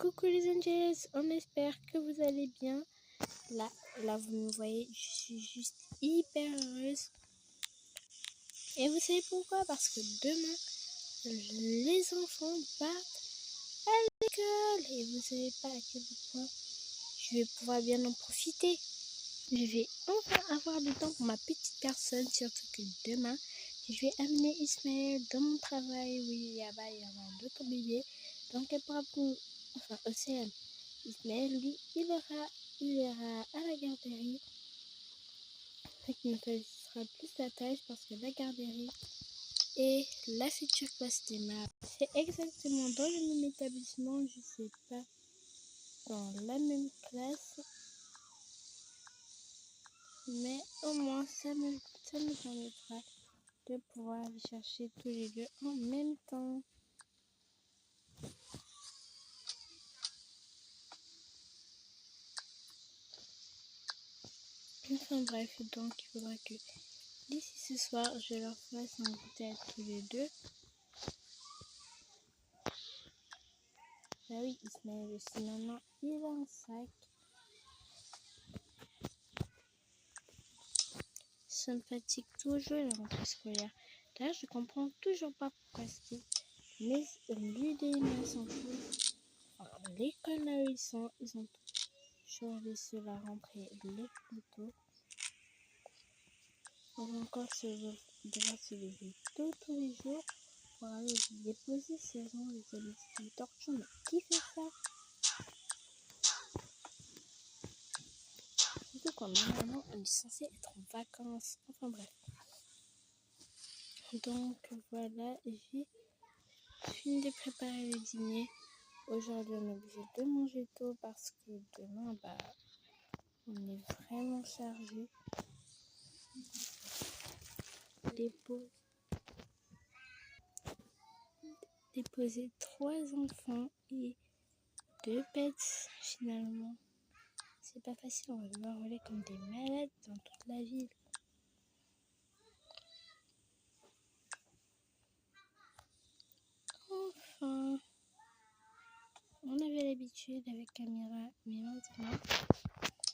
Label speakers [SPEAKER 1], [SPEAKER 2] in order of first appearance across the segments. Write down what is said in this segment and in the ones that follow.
[SPEAKER 1] Coucou les angels, on espère que vous allez bien. Là vous me voyez, je suis juste hyper heureuse. Et vous savez pourquoi? Parce que demain, les enfants partent à l'école. Et vous savez pas à quel point je vais pouvoir bien en profiter. Je vais enfin avoir du temps pour ma petite personne, surtout que demain, je vais amener Ismaël dans mon travail. Oui, il y a d'autres bébés. Donc elle pourra pour... Enfin, Océane. Ismaël, lui, il ira à la garderie. Ce qui me facilitera plus la tâche parce que la garderie et la future classe d'Emma, c'est exactement dans le même établissement, je sais pas, dans la même classe. Mais au moins, ça me permettra de pouvoir les chercher tous les deux en même temps. Enfin bref, donc il faudra que d'ici ce soir, je leur fasse un goûter à tous les deux. Bah oui, Ismaël aussi maintenant, il a un sac. Ça me fatigue toujours la rentrée scolaire. D'ailleurs, je comprends toujours pas pourquoi c'est. Mais l'UDM s'en fout. Enfin, l'école là où ils ont toujours laissé la rentrée les plus tôt. On va encore devoir se lever tôt tous les jours pour aller déposer ses gens, les habitudes de torture. Mais qui fait ça? Surtout quand normalement on est censé être en vacances. Enfin bref. Donc voilà, j'ai fini de préparer le dîner. Aujourd'hui on est obligé de manger tôt parce que demain on est vraiment chargé. Déposer 3 enfants et 2 pets finalement. C'est pas facile, on va devoir rouler comme des malades dans toute la ville. Enfin, on avait l'habitude avec Camilla, mais maintenant,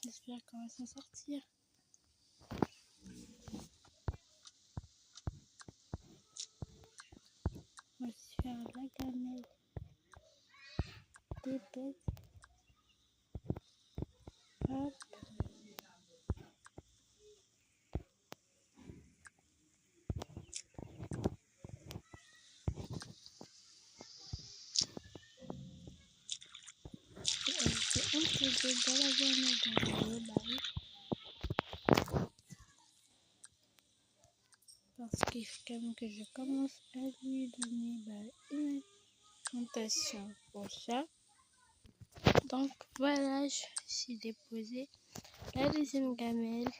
[SPEAKER 1] j'espère qu'on va s'en sortir. On va se faire la gamelle, des pets. Hop. Un peu de dans la journée dans le parce qu'il faut quand même que je commence à lui donner une alimentation pour ça. Donc voilà, j'ai déposé la deuxième gamelle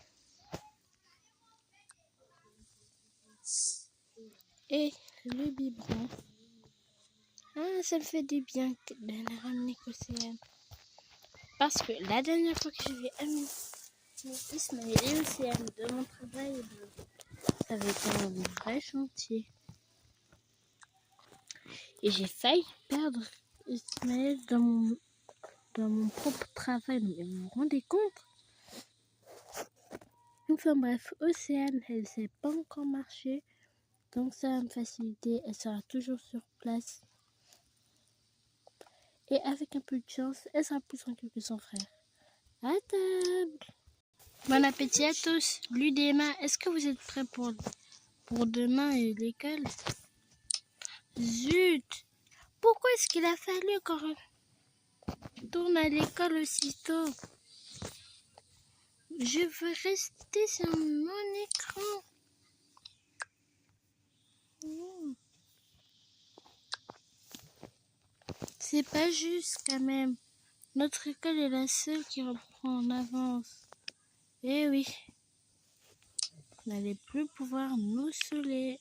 [SPEAKER 1] et le biberon. Ah, ça me fait du bien de la ramener Océane. Parce que la dernière fois que je vais amener Ismaël et Océane de mon travail, ça avait été un vrai chantier. Et j'ai failli perdre Ismaël dans mon propre travail. Mais vous vous rendez compte? Enfin bref, Océane, elle ne sait pas encore marcher. Donc ça va me faciliter. Elle sera toujours sur place. Et avec un peu de chance, elle sera plus tranquille que son frère. À table! Bon appétit à tous. L'UDMA, est-ce que vous êtes prêts pour demain et l'école? Zut! Pourquoi est-ce qu'il a fallu qu'on retourne à l'école aussitôt? Je veux rester sur mon écran. C'est pas juste quand même. Notre école est la seule qui reprend en avance. Eh oui. Vous n'allez plus pouvoir nous saouler.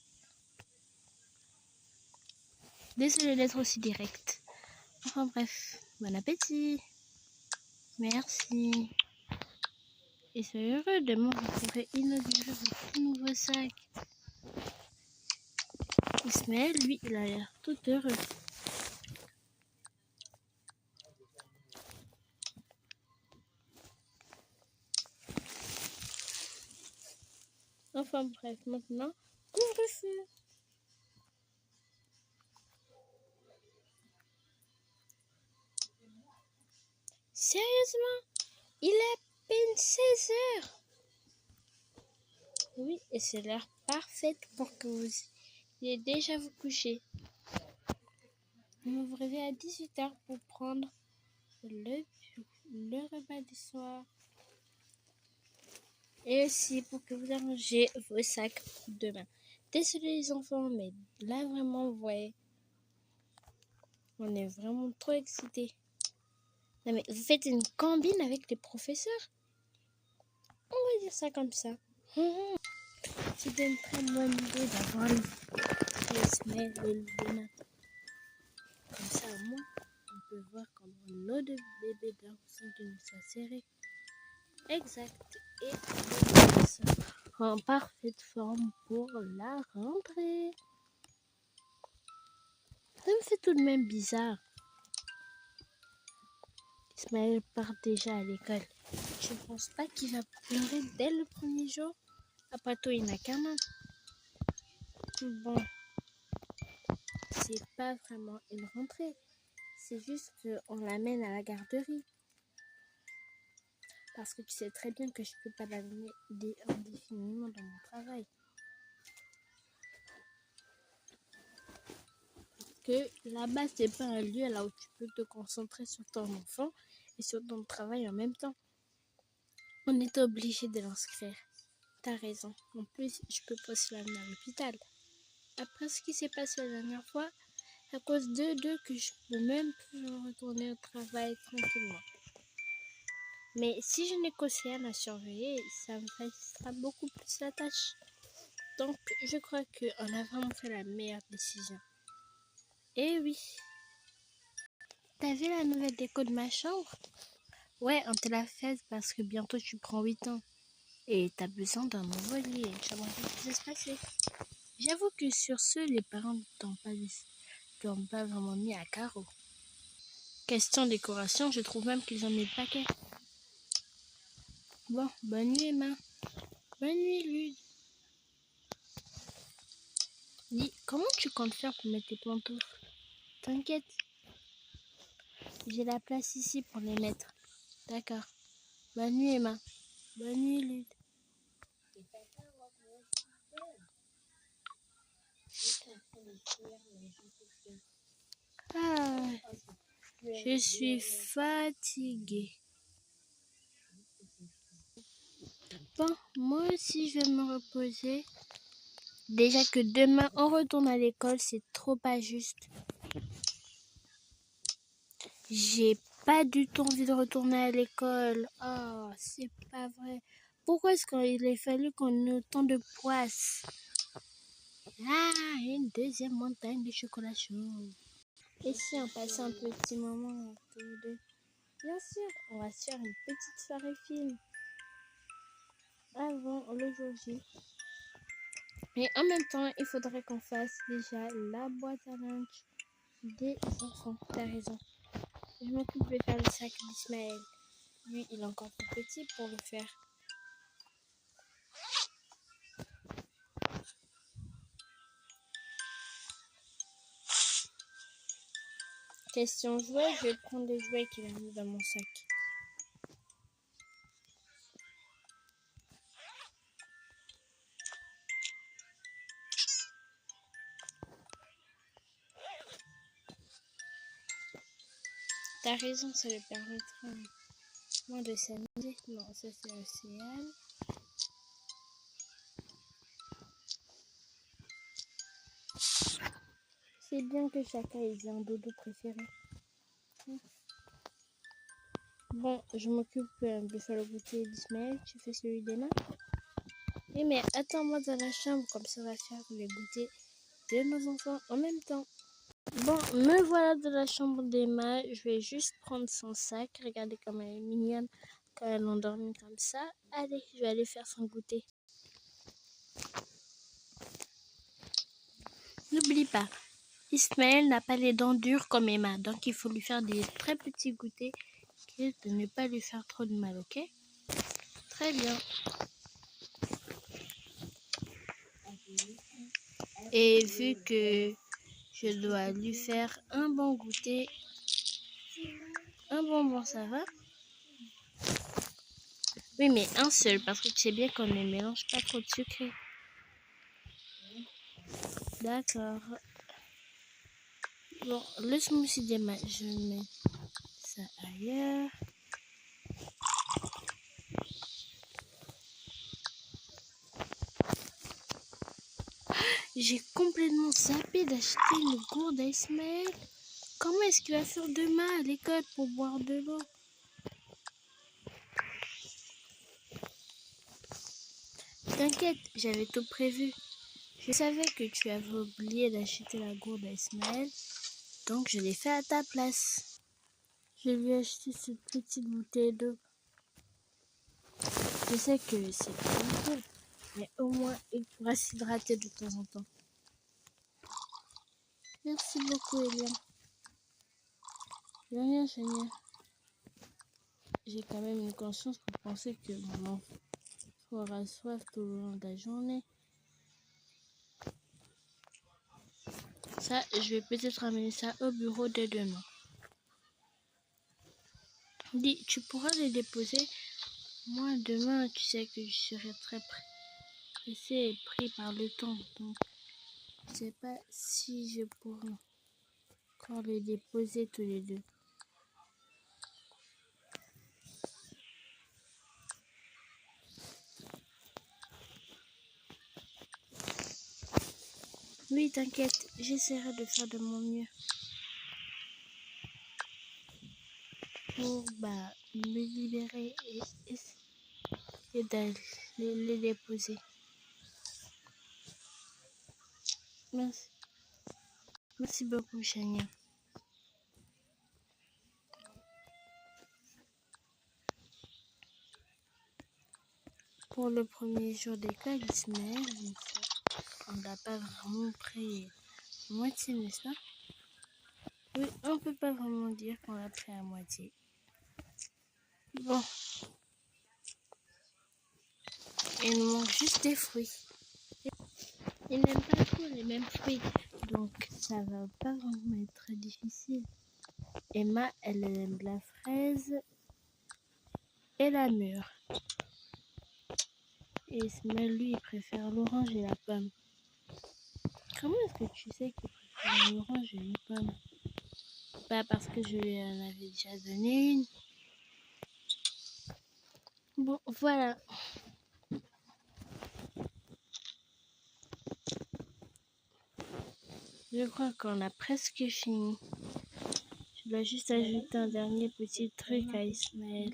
[SPEAKER 1] Désolée d'être aussi direct. Enfin bref, bon appétit. Merci. Et soyez heureux, demain vous pourrez inaugurer votre nouveau sac. Ismaël, lui, il a l'air tout heureux. Enfin bref, maintenant, couvre-feu. Sérieusement, il est à peine 16 heures. Oui, et c'est l'heure parfaite pour que vous ayez déjà vous coucher. Vous vous réveillez à 18 heures pour prendre le repas du soir. Et aussi pour que vous arrangez vos sacs pour demain. Désolé les enfants, mais là vraiment, vous voyez, on est vraiment trop excités. Non mais vous faites une combine avec les professeurs? On va dire ça comme ça. C'était une très bonne idée d'avoir les semaines de maths. Comme ça, au moins, on peut voir comment nos deux bébés dorment sans qu'ils ne soient serrés. Exact. Et on ça en parfaite forme pour la rentrée. Ça me fait tout de même bizarre. Ismaël part déjà à l'école. Je ne pense pas qu'il va pleurer dès le premier jour. Après tout, il n'a qu'un an. Bon, c'est pas vraiment une rentrée. C'est juste qu'on l'amène à la garderie. Parce que tu sais très bien que je ne peux pas l'amener indéfiniment dans mon travail. Que là-bas, c'est pas un lieu là où tu peux te concentrer sur ton enfant et sur ton travail en même temps. On est obligé de l'inscrire. T'as raison. En plus, je peux pas se l'amener à l'hôpital. Après ce qui s'est passé la dernière fois, à cause d'eux que je peux même plus retourner au travail tranquillement. Mais si je n'ai qu'Océane à surveiller, ça me facilitera beaucoup plus la tâche. Donc, je crois qu'on a vraiment fait la meilleure décision. Eh oui. T'as vu la nouvelle déco de ma chambre? Ouais, on te l'a faite parce que bientôt tu prends 8 ans. Et t'as besoin d'un nouveau lit. J'aimerais bien que ça se passe. J'avoue que sur ce, les parents ne t'ont pas vraiment mis à carreau. Question décoration, je trouve même qu'ils ont mis le paquet. Bon, bonne nuit Emma. Bonne nuit Lude. Dis, comment tu comptes faire pour mettre tes pantoufles? T'inquiète, j'ai la place ici pour les mettre. D'accord. Bonne nuit Emma. Bonne nuit Lude. Ah, je suis fatiguée. Bon, moi aussi je vais me reposer. Déjà que demain on retourne à l'école, c'est trop pas juste. J'ai pas du tout envie de retourner à l'école. Oh, c'est pas vrai. Pourquoi est-ce qu'il a fallu qu'on ait autant de poisses? Ah, une deuxième montagne de chocolat chaud. Et si on passait un petit moment tous les deux? Bien sûr, on va se faire une petite soirée film avant le jour J. Et en même temps, il faudrait qu'on fasse déjà la boîte à lunch des enfants. T'as raison. Je m'occupe de faire le sac d'Ismaël. Lui, il est encore trop petit pour le faire. Question jouet, je vais prendre les jouets qu'il a mis dans mon sac. T'as raison, ça lui permettra moins de s'amuser. Non, ça c'est Océane. C'est bien que chacun ait un dodo préféré. Bon, je m'occupe de faire le goûter d'Ismaël. Tu fais celui d'Emma. Oui, mais attends-moi dans la chambre, comme ça on va faire le goûter de nos enfants en même temps. Bon, me voilà dans la chambre d'Emma. Je vais juste prendre son sac. Regardez comme elle est mignonne quand elle endormit comme ça. Allez, je vais aller faire son goûter. N'oublie pas, Ismaël n'a pas les dents dures comme Emma, donc il faut lui faire des très petits goûters de ne pas lui faire trop de mal, ok? Très bien. Et vu que je dois lui faire un bon goûter, un bonbon, ça va? Oui, mais un seul, parce que tu sais bien qu'on ne mélange pas trop de sucré. D'accord. Bon, le smoothie des maths, je mets ça ailleurs. J'ai complètement zappé d'acheter une gourde à Ismaël. Comment est-ce qu'il va faire demain à l'école pour boire de l'eau? T'inquiète, j'avais tout prévu. Je savais que tu avais oublié d'acheter la gourde à Ismaël, donc je l'ai fait à ta place. Je lui ai acheté cette petite bouteille d'eau. Je sais que c'est pas beaucoup, mais au moins il pourra s'hydrater de temps en temps. Merci beaucoup, Eliane. De rien, Chania. J'ai quand même une conscience pour penser que mon enfant aura soif tout le long de la journée. Ça, je vais peut-être ramener ça au bureau dès demain. Dis, tu pourras les déposer? Moi, demain, tu sais que je serai très pressée et pris par le temps. Donc, je ne sais pas si je pourrai encore les déposer tous les deux. Oui, t'inquiète, j'essaierai de faire de mon mieux pour me libérer et d'aller les déposer. Merci. Merci beaucoup, Chania. Pour le premier jour d'école, Ismaël, on n'a pas vraiment pris moitié, n'est-ce pas? Oui, on peut pas vraiment dire qu'on l'a pris à moitié. Bon, il manque juste des fruits. Il n'aime pas trop les mêmes fruits, donc ça va pas vraiment être très difficile. Emma, elle aime la fraise et la mûre. Et Ismaël, lui, il préfère l'orange et la pomme. Comment est-ce que tu sais qu'il préfère l'orange et une pomme? Pas parce que je lui en avais déjà donné une. Bon, voilà. Je crois qu'on a presque fini. Je dois juste ajouter un dernier petit truc à Ismaël.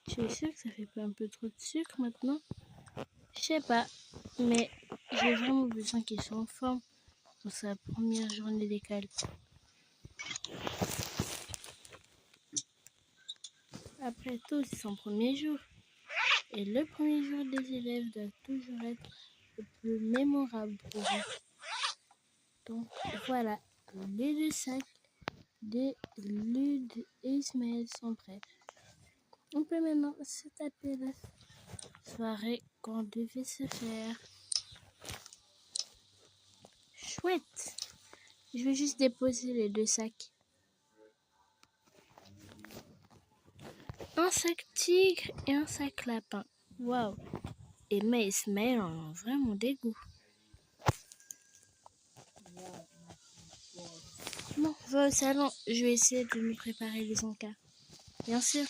[SPEAKER 1] Tu es sûr que ça fait pas un peu trop de sucre maintenant? Je sais pas, mais j'ai vraiment besoin qu'il soit en forme pour sa première journée d'école. Après tout, c'est son premier jour. Et le premier jour des élèves doit toujours être le plus mémorable pour eux. Donc voilà, les deux sacs de Lude et Ismaël sont prêts. On peut maintenant se taper la soirée qu'on devait se faire. Chouette! Je vais juste déposer les deux sacs. Un sac tigre et un sac lapin. Waouh! Emma et Ismaël en ont vraiment des goûts. Bon, va au salon. Je vais essayer de me préparer les encas. Bien sûr.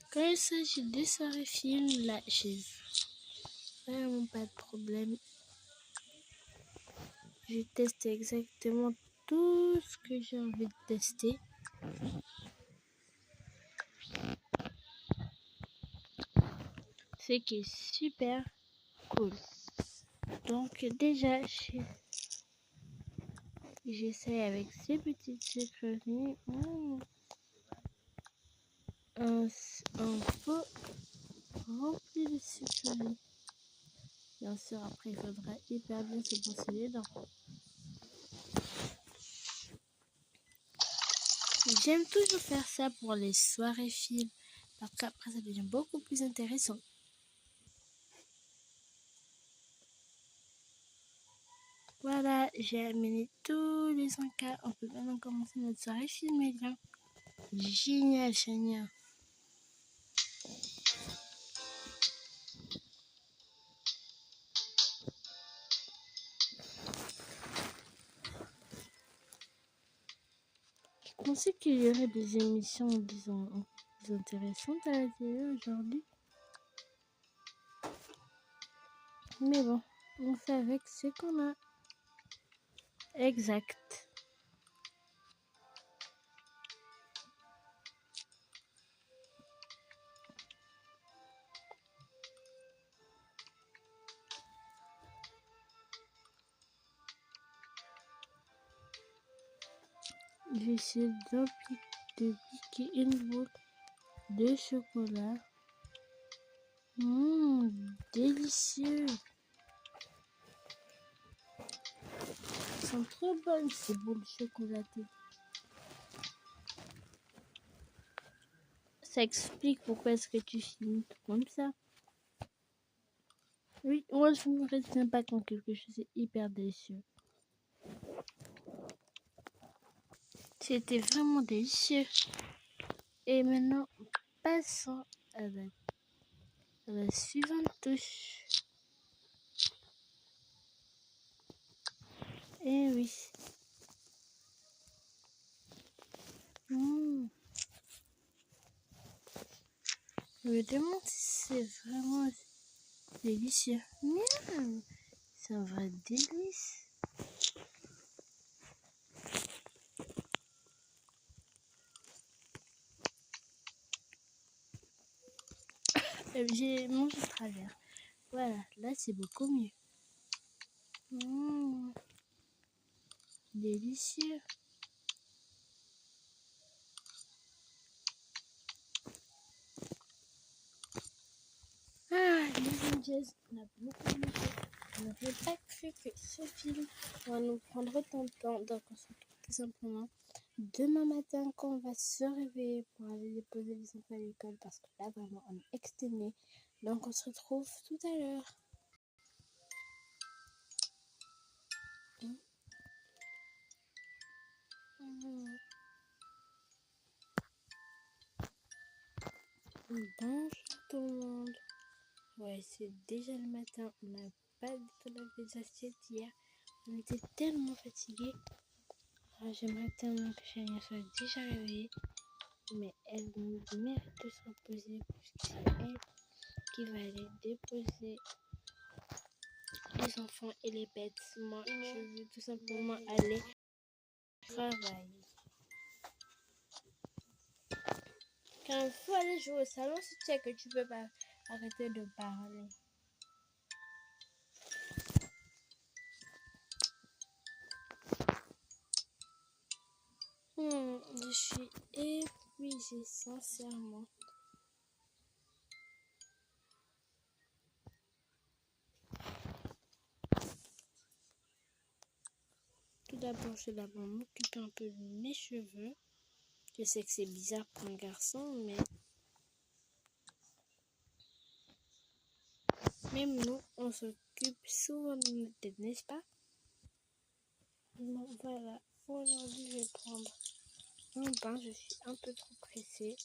[SPEAKER 1] Quand il s'agit des soirées films, là, j'ai vraiment pas de problème. Je teste exactement tout ce que j'ai envie de tester. Ce qui est super cool. Donc déjà, j'essaie avec ces petites sucreries. Un pot rempli de sucreries. Bien sûr, après, il faudra hyper bien se brosser les dents. J'aime toujours faire ça pour les soirées films, parce qu'après ça devient beaucoup plus intéressant. Voilà, j'ai amené tous les encas. On peut maintenant commencer notre soirée film, les gars. Génial, génial. Je pensais qu'il y aurait des émissions, disons, intéressantes à la télé aujourd'hui. Mais bon, on fait avec ce qu'on a. Exact. J'essaie de piquer une boule de chocolat. Délicieux. Elles sont trop bonnes ces boules chocolatées. Ça explique pourquoi est-ce que tu finis tout comme ça. Oui, moi je me retiens pas quand quelque chose est hyper délicieux. C'était vraiment délicieux. Et maintenant, passons à la suivante touche. Et oui. Je me demande si c'est vraiment délicieux. Miam, c'est un vrai délice. J'ai mangé de travers. Voilà, là c'est beaucoup mieux. Délicieux. Les Angels, on a beaucoup aimé. On n'aurait pas cru que ce film va nous prendre autant de temps. Donc on se retrouve tout simplement demain matin quand on va se réveiller pour aller déposer les enfants à l'école parce que là vraiment on est exténué. Donc on se retrouve tout à l'heure. Bonjour tout le monde. Ouais, c'est déjà le matin. On n'a pas du tout lavé les assiettes hier. On était tellement fatigués. J'aimerais tellement que Chania soit déjà réveillée. Mais elle mérite de se reposer puisque c'est elle qui va aller déposer les enfants et les bêtes. Moi, je veux tout simplement aller travailler. Quand il faut aller jouer au salon, si tu sais que tu peux pas arrêter de parler. Je suis épuisée, sincèrement. Tout d'abord, je vais d'abord m'occuper un peu de mes cheveux. Je sais que c'est bizarre pour un garçon, mais même nous, on s'occupe souvent de notre tête, n'est-ce pas? Bon, voilà. Aujourd'hui, je vais prendre un bain. Je suis un peu trop pressée.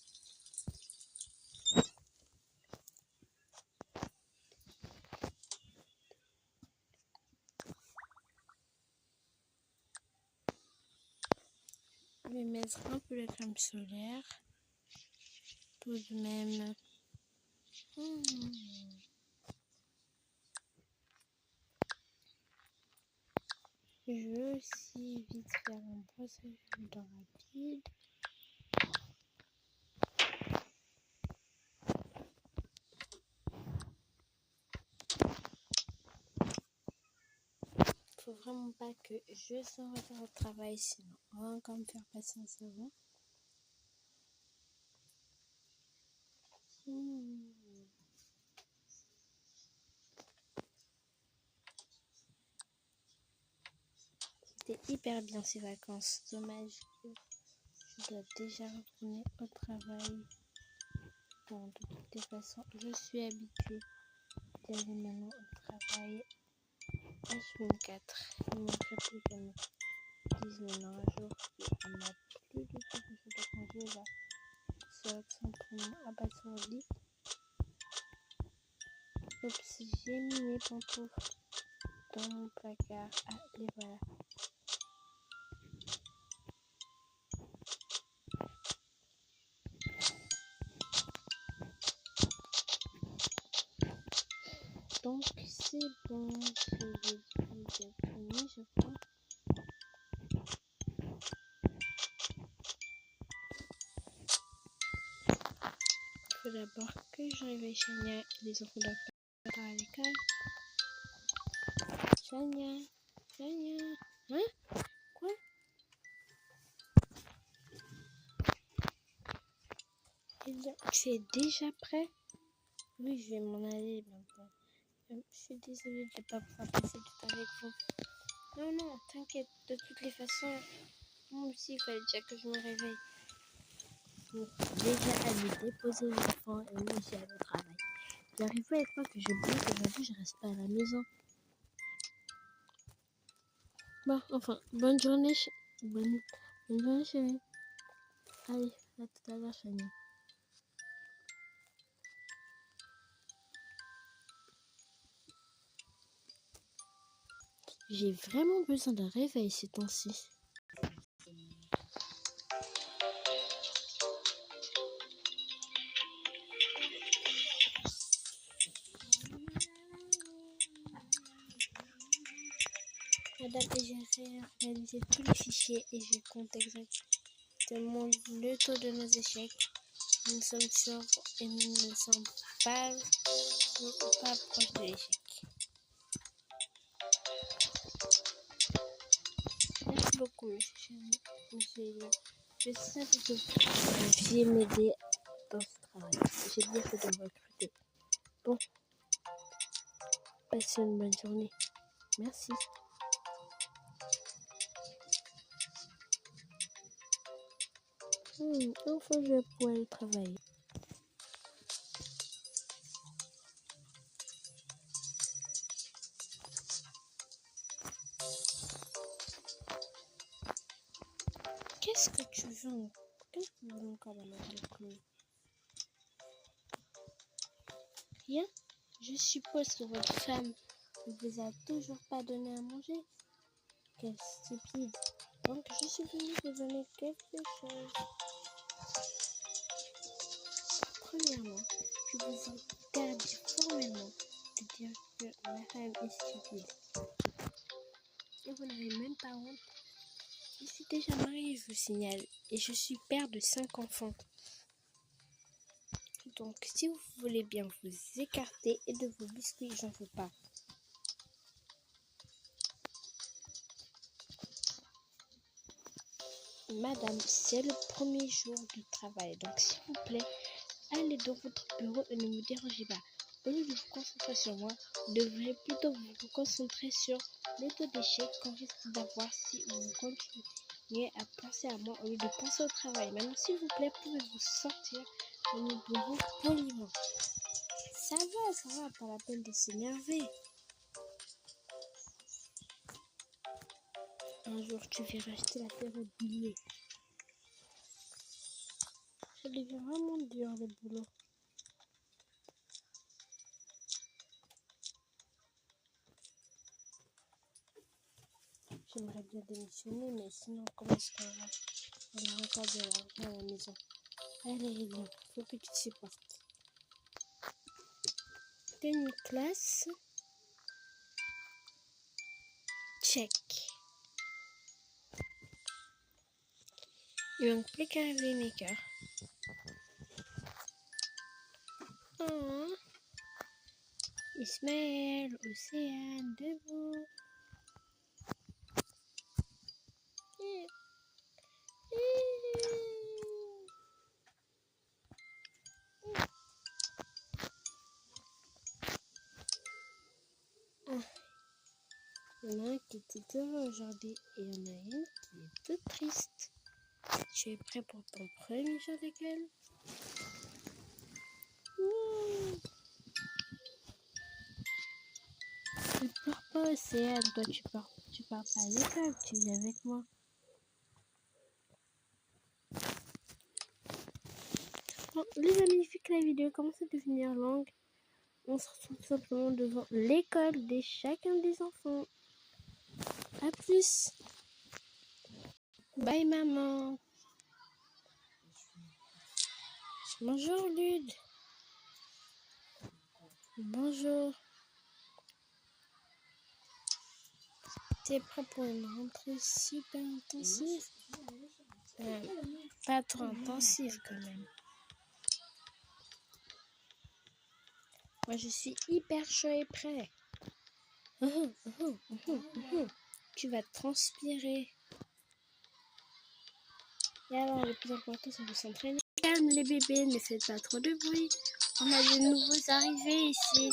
[SPEAKER 1] Je vais mettre un peu de crème solaire. Tout de même. Je veux aussi vite faire un brossage de dents rapide. Faut vraiment pas que je sois en retard au travail, sinon on va encore me faire patience avant. C'était hyper bien ces vacances. Dommage que je a déjà retourné au travail. Bon, de toutes les façons, je suis habituée d'aller maintenant au travail H24. Il ne manquerait plus que me dise maintenant un jour qu'on n'a plus du tout de jours de congé là. Soit simplement abattre sur le lit. Oups, j'ai mis mes pantoufles dans mon placard. Ah, les voilà. Donc c'est bon, je vais vous être mis, je crois. Il faut d'abord que je réveille Chania. Les enfants doivent partir à l'école. Chania, Chania, hein? Quoi? Tu es déjà prêt? Oui, je vais m'en aller maintenant. Je suis désolée de ne pas pouvoir passer du temps avec vous. Non, non, t'inquiète, de toutes les façons, moi aussi, il fallait déjà que je me réveille. Donc, déjà aller déposer les enfants et moi aussi aller au travail. J'arrive avec quoi que je dis qu'aujourd'hui je reste pas à la maison. Bon, enfin, bonne journée, bonne journée chérie. Allez, à tout à l'heure Chania. J'ai vraiment besoin d'un réveil ces temps-ci. Madame, j'ai réalisé tous les fichiers et je compte exactement le taux de nos échecs. Nous sommes sûrs et nous ne sommes pas proches de l'échec. Merci beaucoup, monsieur Elia. Je sais que vous pouviez m'aider dans ce travail. J'ai bien fait de me recruter. Bon, passez une bonne journée. Merci. Enfin, je vais pouvoir aller travailler. Qu'est-ce que tu veux? Qu'est-ce que tu veux encore dans la Chloé? Rien? Je suppose que votre femme ne vous a toujours pas donné à manger. Quelle stupide. Donc, je suis venue vous donner quelque chose. Premièrement, je vous interdis formellement de dire que ma femme est stupide. Et vous n'avez même pas honte. Je suis déjà mariée, je vous signale, et je suis père de 5 enfants. Donc, si vous voulez bien vous écarter et de vos biscuits, j'en veux pas. Madame, c'est le premier jour de travail, donc s'il vous plaît, allez dans votre bureau et ne me dérangez pas. Au lieu de vous concentrer sur moi, vous devriez plutôt vous concentrer sur le taux d'échec qu'on risque d'avoir si vous continuez à penser à moi au lieu de penser au travail. Maintenant, s'il vous plaît, pouvez-vous sortir de mon bureau poliment. Ça va, pas la peine de s'énerver. Un jour, tu verras acheter la terre au billets. Ça devient vraiment dur le boulot. J'aimerais bien démissionner, mais sinon, comment est-ce qu'on va encore de l'argent à la maison? Allez, bon, faut que tu te supportes. Tenue classe. Check. Il manque plus qu'à réveiller mes cœurs. Oh. Ismaël, Océane, debout. Il y en a un qui était heureux aujourd'hui et il y en a une qui est toute triste. Tu es prêt pour ton premier jour d'école? Ne pleure pas, Océane. Toi, tu pars pas à l'école, tu viens avec moi. Bon, les amis, vu que la vidéo commence à devenir longue, on se retrouve tout simplement devant l'école de chacun des enfants. A plus. Bye, maman. Bonjour, Lude. Bonjour. T'es prêt pour une rentrée super intensive? Pas trop intensive quand même. Moi, je suis hyper chaud et prêt. Tu vas transpirer. Et alors, le plus important, c'est de s'entraîner. Calme les bébés, ne faites pas trop de bruit. On a de nouveaux arrivés ici.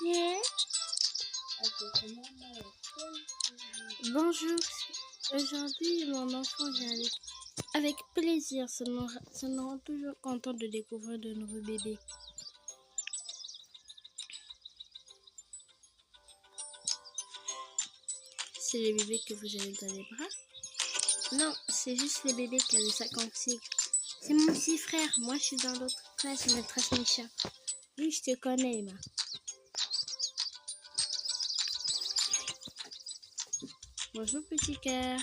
[SPEAKER 1] Yeah. Bonjour. Aujourd'hui, mon enfant vient avec plaisir. Ça nous rend toujours content de découvrir de nouveaux bébés. C'est les bébés que vous avez dans les bras? Non, c'est juste les bébés qui ont les 50 cycles. C'est mon petit frère. Moi, je suis dans l'autre classe, maîtresse Micha. Oui, je te connais, Emma. Bonjour, petit cœur.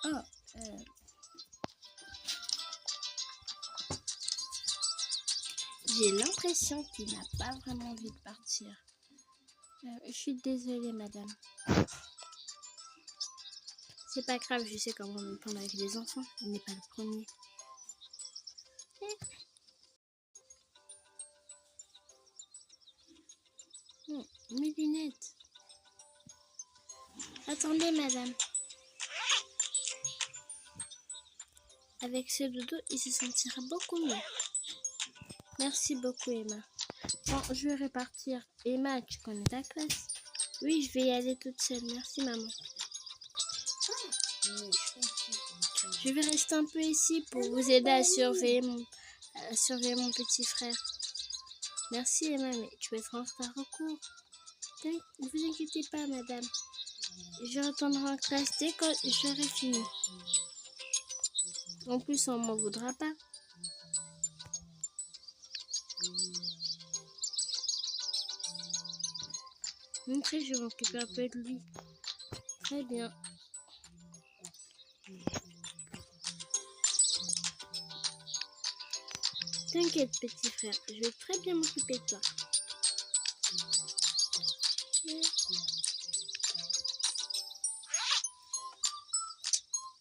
[SPEAKER 1] Oh, j'ai l'impression qu'il n'a pas vraiment envie de partir. Je suis désolée, madame. C'est pas grave, je sais comment me prendre avec les enfants. Il n'est pas le premier. Mes lunettes. Attendez, madame. Avec ce doudou, il se sentira beaucoup mieux. Merci beaucoup, Emma. Bon, je vais repartir. Emma, tu connais ta classe? Oui, je vais y aller toute seule. Merci, maman. Je vais rester un peu ici pour vous aider à surveiller mon petit frère. Merci, Emma, mais tu vas être en retard au cours. Ne vous inquiétez pas, madame. Je retournerai en classe dès que j'aurai fini. En plus, on m'en voudra pas. Montrez, je vais m'occuper un peu de lui. Très bien. T'inquiète, petit frère, je vais très bien m'occuper de toi.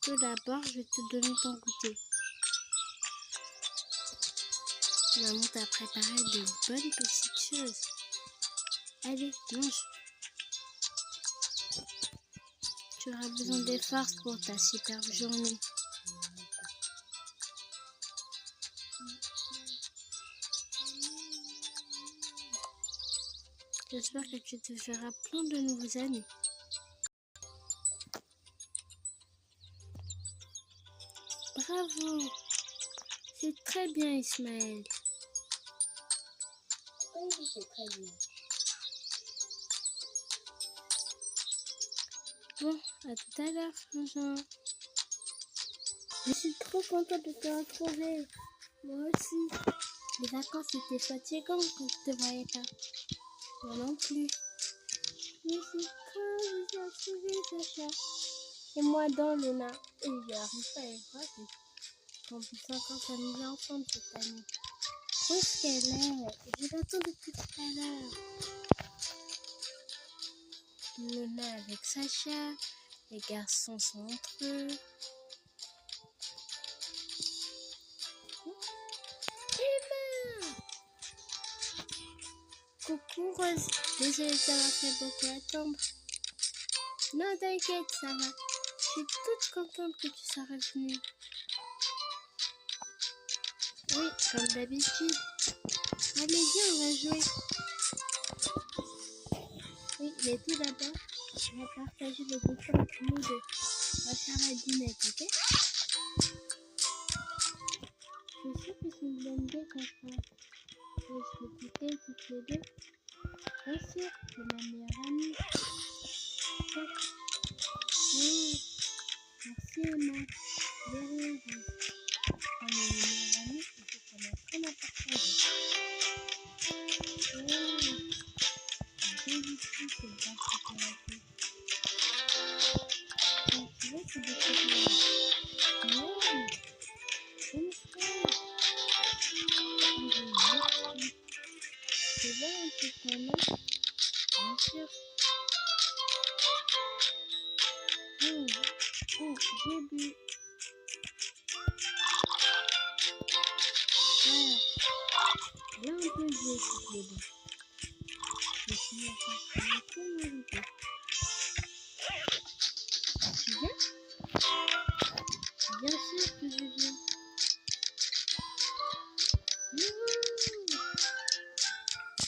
[SPEAKER 1] Tout d'abord, je vais te donner ton goûter. Maman t'a préparé de bonnes petites choses. Allez, mange. Tu auras besoin de force pour ta superbe journée. J'espère que tu te feras plein de nouveaux amis. Bravo! C'est très bien, Ismaël. Oui, c'est très bien. Bon, à tout à l'heure, Frangin. Je suis trop contente de te retrouver. Moi aussi. Les vacances étaient fatigantes quand je ne te voyais pas. Moi non plus. Je suis très fatiguée, Sacha. Et moi dans Luna. Et je n'arrive pas à les voir. En plus, encore s'amuser ensemble cette année. Où est-ce qu'elle est? Je l'attends depuis tout à l'heure. Luna avec Sacha. Les garçons sont entre eux. Emma! Coucou Rose. Désolée de t'avoir fait beaucoup attendre. Non, t'inquiète, ça va. Je suis toute contente que tu sois revenue. Oui, comme d'habitude. Allez, viens, on va jouer. Oui, mais tout d'abord, on va partager le bouton entre nous deux. On va faire la dînette, ok? Je sais que c'est une bonne idée qu'on fera. Je vais goûter toutes les deux. Bien sûr, c'est ma meilleure amie. Oui, merci Emma. De rien, Rose. Comme on est meilleure amie, il faut qu'on apprenne à partager. Oh, délicieux ce bar chocolatée. Tiens, tu vois, c'est des chocolats. Miam, bonne chose. Tu veux un peu ta main? Bien sûr. J'ai bu. Voilà. Là, on peut jouer toutes les deux. Je suis là pour tout mériter. Tu viens? Bien sûr que je viens.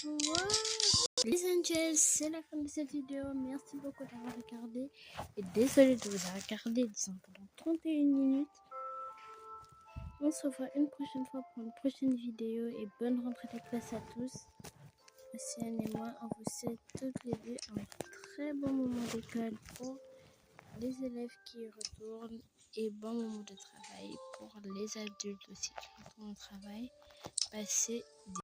[SPEAKER 1] Wow. Les angels, c'est la fin de cette vidéo. Merci beaucoup d'avoir regardé. Et désolé de vous avoir regardé, disons, pendant 31 minutes. On se revoit une prochaine fois pour une prochaine vidéo. Et bonne rentrée des classes à tous. Océane et moi, on vous souhaite toutes les deux un très bon moment d'école pour les élèves qui y retournent. Et bon moment de travail pour les adultes aussi qui retournent au travail. Passez des